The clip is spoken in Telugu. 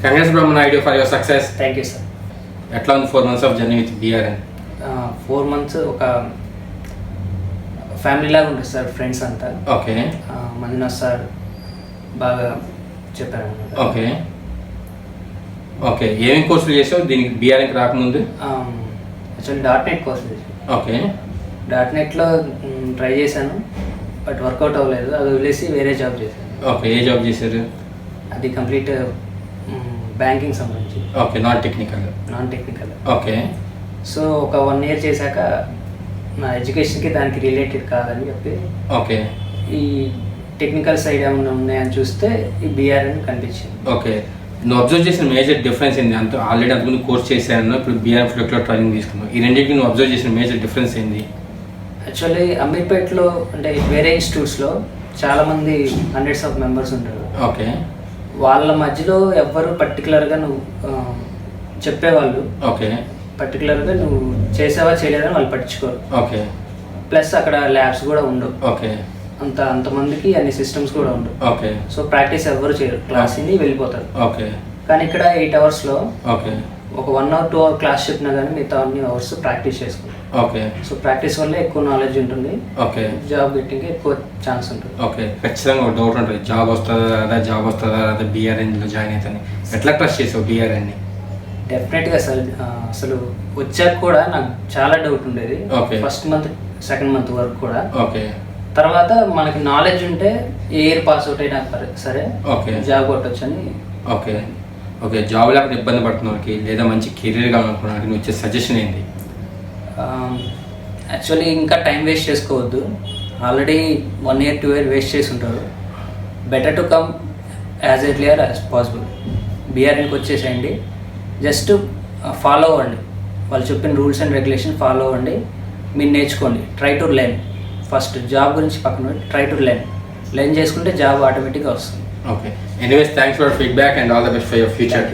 Congrats Brahmanaidu for your success. Thank you, sir. ఎట్లా ఉంది 4 months of journey with BRN? 4 months ఒక ఫ్యామిలీ లాగా ఉంటుంది సార్, ఫ్రెండ్స్ అంతా. ఓకే. మంజునాథ్ సార్ బాగా చెప్పారు అన్నమాట. Okay okay. ఏమేమి కోర్సులు చేసావు దీనికి BRNకి రాకముందు? యాక్చువల్లీ .NET కోర్స్ చేశాను. ఓకే. .NEట్లో ట్రై చేశాను, బట్ వర్కౌట్ అవ్వలేదు. అది వదిలేసి వేరే జాబ్ చేశాను. ఓకే. ఏ జాబ్ చేశారు? అది కంప్లీట్ బ్యాంకింగ్ సంబంధించి. Okay. Non technical. Okay. So ఒక 1 year చేశాక నా ఎడ్యుకేషన్కి దానికి రిలేటెడ్ కాదని చెప్పి ఓకే ఈ టెక్నికల్ సైడ్ ఏమైనా ఉన్నాయని చూస్తే ఈ BRN కనిపించింది. ఓకే. నువ్వు అబ్జర్వ్ చేసిన మేజర్ డిఫరెన్స్ ఏంది? ఆల్రెడీ అంతకుముందు కోర్స్ చేశాను, ఇప్పుడు BRN ఫ్లోట్లో ట్రైనింగ్ తీసుకున్నావు. ఈ రెండింటికి నువ్వు అబ్జర్వ్ చేసిన మేజర్ డిఫరెన్స్ ఏంది? యాక్చువల్లీ అమీర్పేట్లో అంటే వేరే ఇన్స్టిట్యూట్స్లో చాలామంది హండ్రెడ్స్ ఆఫ్ మెంబర్స్ ఉంటారు. ఓకే. వాళ్ళ మధ్యలో ఎవ్వరు పర్టికులర్గా నువ్వు చెప్పేవాళ్ళు, ఓకే, పర్టికులర్గా నువ్వు చేసావా చేయలేదని వాళ్ళు పట్టించుకోరు. ఓకే. ప్లస్ అక్కడ ల్యాబ్స్ కూడా ఉండవు. ఓకే. అంతమందికి అన్ని సిస్టమ్స్ కూడా ఉండవు. ఓకే. సో ప్రాక్టీస్ ఎవ్వరు చేయరు, క్లాస్ విని వెళ్ళిపోతారు. ఓకే. కానీ ఇక్కడ 8 hours ఓకే ఒక 1 or 2 hour క్లాస్ చెప్పినా కానీ మిగతా అన్ని అవర్స్ ప్రాక్టీస్ చేసుకుంటాం. ఓకే. సో ప్రాక్టీస్ వల్ల ఎక్కువ నాలెడ్జ్ ఉంటుంది. ఓకే. జాబ్ గెట్టింగ్కి ఎక్కువ ఛాన్స్ ఉంటుంది. ఓకే. ఖచ్చితంగా ఒక డౌట్ ఉంటుంది, జాబ్ వస్తుందా అదే BRNలో జాయిన్ అవుతుంది. ఎట్లా ట్రస్ట్ చేసావు BRNని? డెఫినెట్గా సార్, అసలు వచ్చాక కూడా నాకు చాలా డౌట్ ఉండేది. ఫస్ట్ మంత్ సెకండ్ మంత్ వరకు కూడా. ఓకే. తర్వాత మనకి నాలెడ్జ్ ఉంటే ఏ ఇయర్ పాస్ అవుట్ అయినా సరే ఓకే జాబ్ కొట్టచ్చు అని. ఓకే. ఓకే. జాబ్ లేకపోతే ఇబ్బంది పడుతున్న వాళ్ళకి లేదా మంచి కెరీర్ కావాలనుకున్నానికి నువ్వు ఇచ్చే సజెషన్ ఏంటి? యాక్చువల్లీ ఇంకా టైం వేస్ట్ చేసుకోవద్దు. ఆల్రెడీ 1 year 2 year వేస్ట్ చేసి ఉంటారు. Better to come as earlier as possible. BRNకి వచ్చేసేయండి, జస్ట్ ఫాలో అవ్వండి, వాళ్ళు చెప్పిన రూల్స్ అండ్ రెగ్యులేషన్ ఫాలో అవ్వండి, మీరు నేర్చుకోండి. Try to learn. First job గురించి పక్కన ట్రై టు లెర్న్ చేసుకుంటే జాబ్ ఆటోమేటిక్గా వస్తుంది. Okay. Anyways thanks for feedback and all the best for your future.